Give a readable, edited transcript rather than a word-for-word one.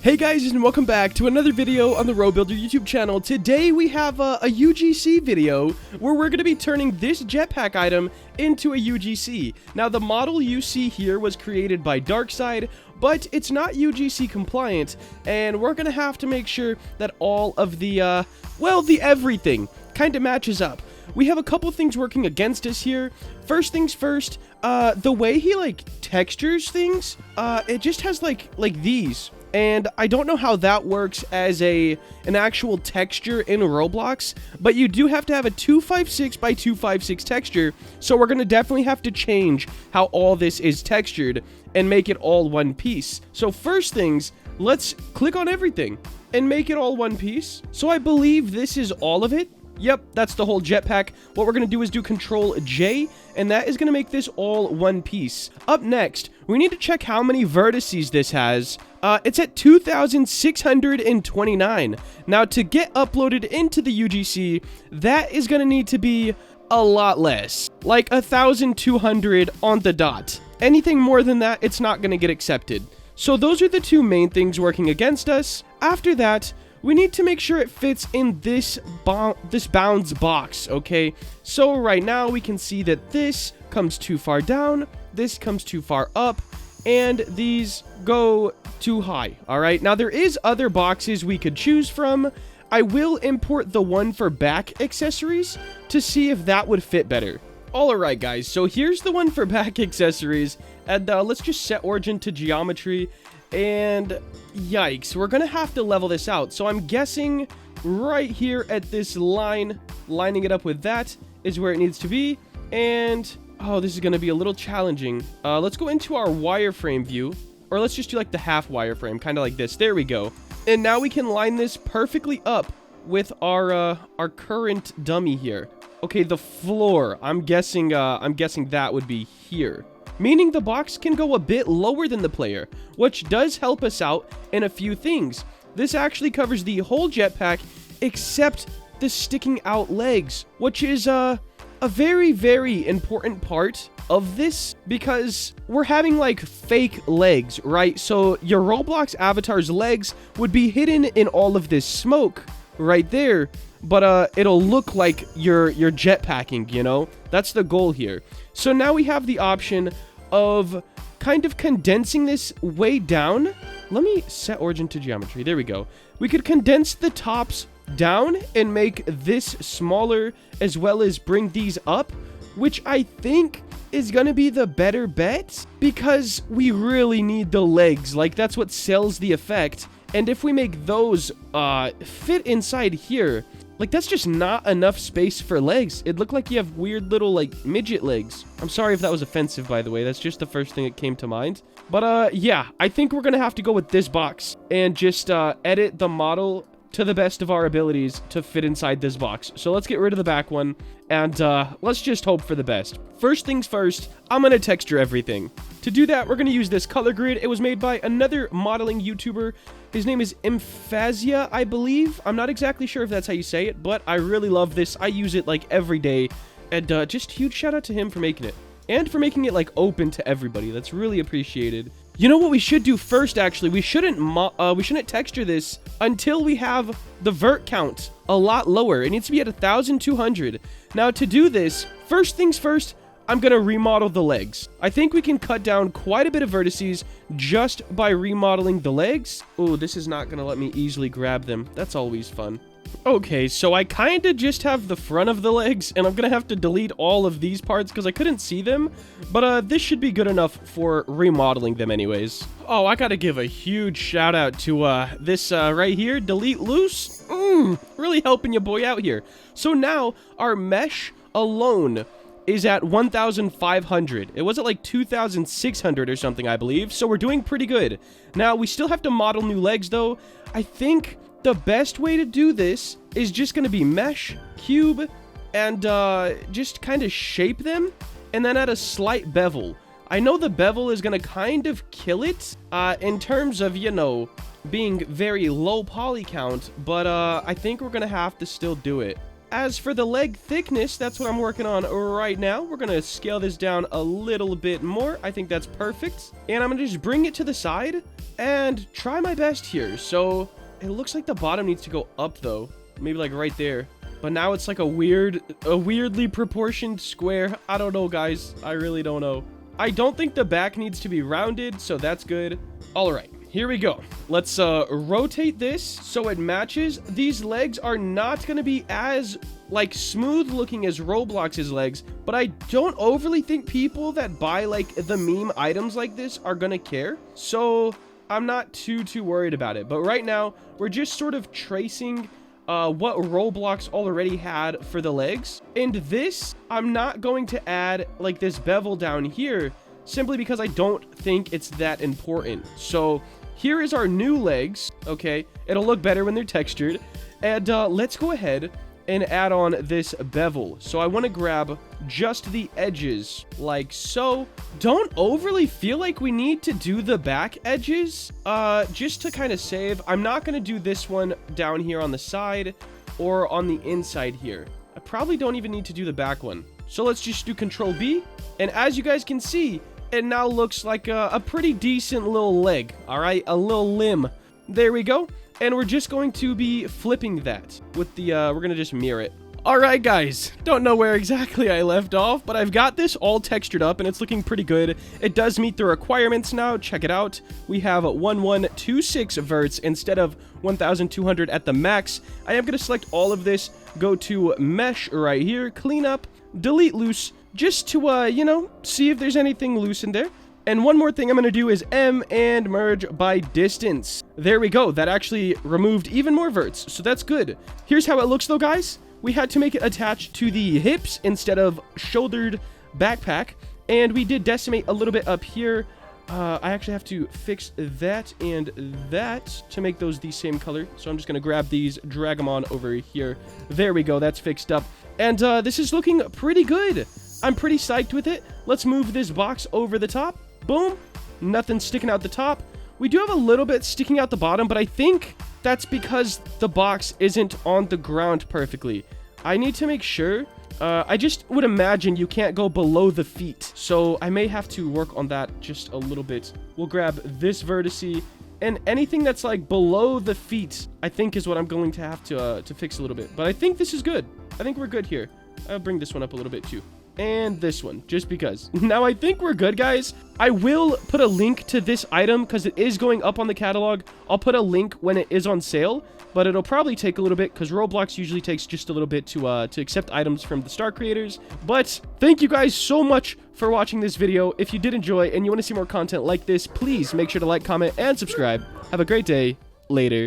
Hey guys, and welcome back to another video on the Robuilder YouTube channel. Today we have a UGC video where we're going to be turning this jetpack item into a UGC. Now the model you see here was created by Darkside, but it's not UGC compliant, and we're going to have to make sure that all of the everything kind of matches up. We have a couple things working against us here. First things first, the way he textures things, it just has like these. And I don't know how that works as an actual texture in Roblox, but you do have to have a 256 by 256 texture, so we're going to definitely have to change how all this is textured and make it all one piece. So first things, let's click on everything and make it all one piece. So I believe this is all of it. Yep, that's the whole jetpack. What we're going to do is do Control J, and that is going to make this all one piece. Up next, we need to check how many vertices this has. It's at 2,629. Now, to get uploaded into the UGC, that is going to need to be a lot less. Like 1,200 on the dot. Anything more than that, it's not going to get accepted. So those are the two main things working against us. After that, we need to make sure it fits in this bounds box, okay? So right now we can see that this comes too far down, this comes too far up, and these go too high, all right? Now there is other boxes we could choose from. I will import the one for back accessories to see if that would fit better. All right, guys, so here's the one for back accessories, and let's just set origin to geometry. And yikes, we're gonna have to level this out. So I'm guessing right here at this line, lining it up with that is where it needs to be. And oh, this is gonna be a little challenging. Let's go into our wireframe view, or let's just do like the half wireframe, kind of like this. There we go. And now we can line this perfectly up with our current dummy here. Okay, the floor. I'm guessing that would be here. Meaning the box can go a bit lower than the player, which does help us out in a few things. This actually covers the whole jetpack except the sticking out legs, which is a very, very important part of this because we're having like fake legs, right? So your Roblox avatar's legs would be hidden in all of this smoke right there, but it'll look like you're jetpacking, you know? That's the goal here. So now we have the option of kind of condensing this way down. Let me set origin to geometry. There we go. We could condense the tops down and make this smaller, as well as bring these up, which I think is gonna be the better bet because we really need the legs. Like, that's what sells the effect. And if we make those fit inside here, like, that's just not enough space for legs. It looked like you have weird little, like, midget legs. I'm sorry if that was offensive, by the way. That's just the first thing that came to mind. But, yeah, I think we're gonna have to go with this box and just edit the model to the best of our abilities to fit inside this box. So let's get rid of the back one, and let's just hope for the best. First things first, I'm gonna texture everything. To do that, we're gonna use this color grid. It was made by another modeling YouTuber. His name is Imphazia, I believe. I'm not exactly sure if that's how you say it, but I really love this. I use it like every day, and just huge shout out to him for making it. And for making it like open to everybody. That's really appreciated. You know what we should do first, actually? We shouldn't texture this until we have the vert count a lot lower. It needs to be at 1,200. Now, to do this, first things first, I'm gonna remodel the legs. I think we can cut down quite a bit of vertices just by remodeling the legs. Oh, this is not gonna let me easily grab them. That's always fun. Okay, so I kind of just have the front of the legs, and I'm gonna have to delete all of these parts because I couldn't see them, but this should be good enough for remodeling them anyways. Oh, I gotta give a huge shout out to this right here, Delete Loose. Really helping your boy out here. So now our mesh alone is at 1,500. It was at like 2,600 or something, I believe, so we're doing pretty good. Now, we still have to model new legs, though. I think the best way to do this is just going to be mesh, cube, and just kind of shape them, and then add a slight bevel. I know the bevel is going to kind of kill it in terms of, you know, being very low poly count, but I think we're going to have to still do it. As for the leg thickness, that's what I'm working on right now. We're going to scale this down a little bit more. I think that's perfect. And I'm going to just bring it to the side and try my best here. So it looks like the bottom needs to go up though. Maybe like right there. But now it's like a weirdly proportioned square. I don't know, guys. I really don't know. I don't think the back needs to be rounded, so that's good. All right. Here we go. Let's rotate this so it matches. These legs are not going to be as like smooth looking as Roblox's legs, but I don't overly think people that buy like the meme items like this are going to care. So I'm not too worried about it. But right now we're just sort of tracing what Roblox already had for the legs. And this, I'm not going to add like this bevel down here simply because I don't think it's that important. So here is our new legs, okay? It'll look better when they're textured. And let's go ahead and add on this bevel. So I want to grab just the edges, like so. Don't overly feel like we need to do the back edges, just to kind of save. I'm not going to do this one down here on the side or on the inside here. I probably don't even need to do the back one. So let's just do Control B. And as you guys can see, it now looks like a pretty decent little leg, all right? A little limb. There we go. And we're just going to be flipping that with the, we're going to just mirror it. All right, guys. Don't know where exactly I left off, but I've got this all textured up and it's looking pretty good. It does meet the requirements now. Check it out. We have 1126 verts instead of 1200 at the max. I am going to select all of this, go to mesh right here, clean up, delete loose, just to, you know, see if there's anything loose in there. And one more thing I'm going to do is M and merge by distance. There we go. That actually removed even more verts, so that's good. Here's how it looks though, guys. We had to make it attach to the hips instead of shouldered backpack. And we did decimate a little bit up here. I actually have to fix that and that to make those the same color. So I'm just going to grab these, drag them on over here. There we go. That's fixed up. And this is looking pretty good. I'm pretty psyched with it. Let's move this box over the top. Boom. Nothing sticking out the top. We do have a little bit sticking out the bottom, but I think that's because the box isn't on the ground perfectly. I need to make sure. I just would imagine you can't go below the feet. So I may have to work on that just a little bit. We'll grab this vertice and anything that's like below the feet, I think is what I'm going to have to fix a little bit. But I think this is good. I think we're good here. I'll bring this one up a little bit too. And this one, just because. Now, I think we're good, guys. I will put a link to this item because it is going up on the catalog. I'll put a link when it is on sale, but it'll probably take a little bit because Roblox usually takes just a little bit to accept items from the star creators. But thank you guys so much for watching this video. If you did enjoy and you want to see more content like this, please make sure to like, comment, and subscribe. Have a great day. Later.